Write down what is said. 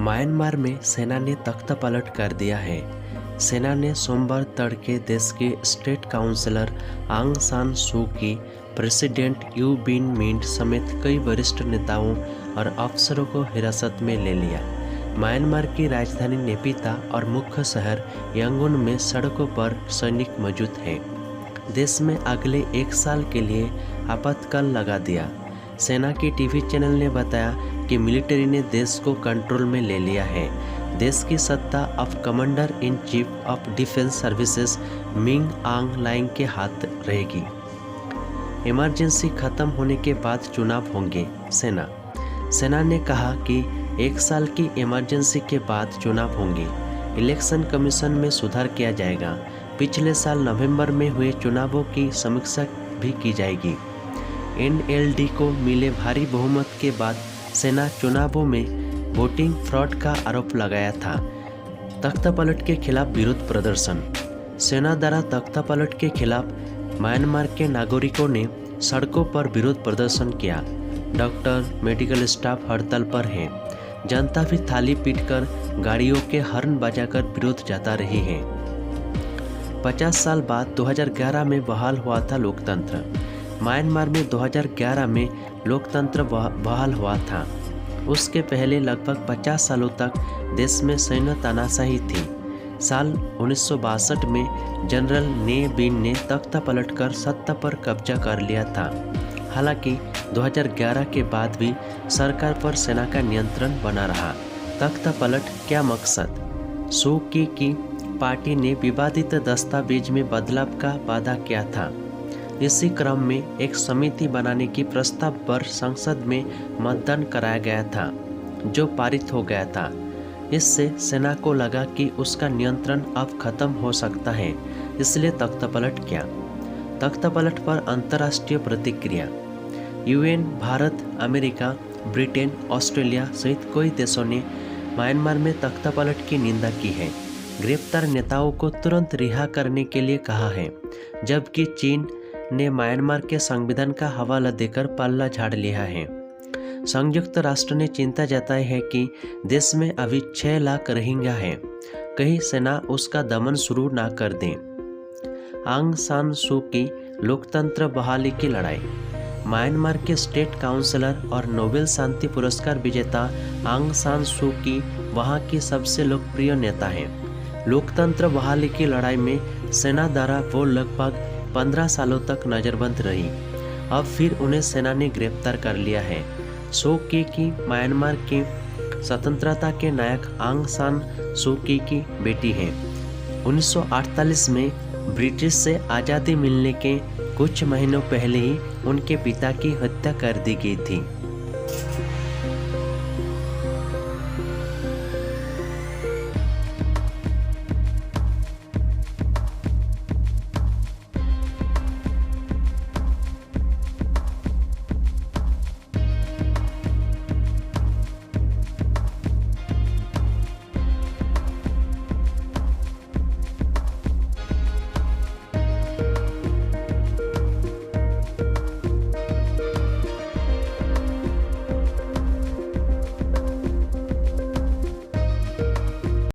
Myanmar में सेना ने तख्तापलट कर दिया है। सेना ने सोमवार तड़के देश के स्टेट काउंसलर आंग सान सू की, प्रेसिडेंट यू बिन मिंट समेत कई वरिष्ठ नेताओं और अफसरों को हिरासत में ले लिया। म्यांमार की राजधानी नेपिता और मुख्य शहर यांगून में सड़कों पर सैनिक मौजूद हैं। देश में अगले 1 साल के लिए आपातकाल लगा दिया। सेना के टीवी चैनल ने बताया कि मिलिट्री ने देश को कंट्रोल में ले लिया है। देश की सत्ता अब commander in chief of defence services Ming आंग लाइंग के हाथ रहेगी। इमरजेंसी खत्म होने के बाद चुनाव होंगे। सेना ने कहा कि 1 साल की इमरजेंसी के बाद चुनाव होंगे। इलेक्शन कमीशन में सुधार किया जाएगा। पिछले साल नवंबर में हुए चुनावों की समीक्षा भी की जाएगी। एनएलडी को मिले भारी बहुमत के बाद सेना चुनावों में वोटिंग फ्रॉड का आरोप लगाया था। तख्तापलट के खिलाफ विरोध प्रदर्शन। सेना द्वारा तख्तापलट के खिलाफ म्यांमार के नागरिकों ने सड़कों पर विरोध प्रदर्शन किया। डॉक्टर, मेडिकल स्टाफ हड़ताल पर हैं। जनता भी थाली पीटकर, गाड़ियों के हॉर्न बजाकर विरोध जता रही है। 50 साल बाद 2011 में बहाल हुआ था लोकतंत्र। म्यांमार में 2011 में लोकतंत्र बहाल हुआ था। उसके पहले लगभग 50 सालों तक देश में सैन्य तानाशाही थी। साल 1962 में जनरल ने बिन ने तख्ता पलटकर सत्ता पर कब्जा कर लिया था। हालांकि 2011 के बाद भी सरकार पर सेना का नियंत्रण बना रहा। तख्ता पलट क्या मकसद? सू की पार्टी ने विवादित दस्तावेज में बदलाव का वादा किया था। इसी क्रम में एक समिति बनाने की प्रस्ताव पर संसद में मतदान कराया गया था, जो पारित हो गया था। इससे सेना को लगा कि उसका नियंत्रण अब खत्म हो सकता है, इसलिए तख्तापलट किया। तख्तापलट पर अंतर्राष्ट्रीय प्रतिक्रिया। UN, Bharat, America, Britain, Australia सहित कई देशों ने म्यांमार में तख्तापलट की निंदा की है। गिरफ्तार नेताओं को तुरंत रिहा करने के लिए कहा है, जबकि चीन ने म्यांमार के संविधान का हवाला देकर पल्ला झाड़ लिया है। संयुक्त राष्ट्र ने चिंता जताई है कि देश में अभी 6 लाख रोहिंग्या हैं, कहीं सेना उसका दमन शुरू ना कर दे। आंग सान सू की लोकतंत्र बहाली की लड़ाई। म्यांमार के स्टेट काउंसलर और नोबेल शांति पुरस्कार विजेता आंग सान सू की वहां की सबसे लोकप्रिय नेता हैं। लोकतंत्र बहाली की लड़ाई में सेना द्वारा वो लगभग 15 सालों तक नजरबंद रही। अब फिर उन्हें सेना ने गिरफ्तार कर लिया है। सू की म्यांमार के स्वतंत्रता के नायक आंग सान सू की बेटी हैं। 1948 में ब्रिटिश से आज़ादी मिलने के कुछ महीनों पहले ही उनके पिता की हत्या कर दी गई थी।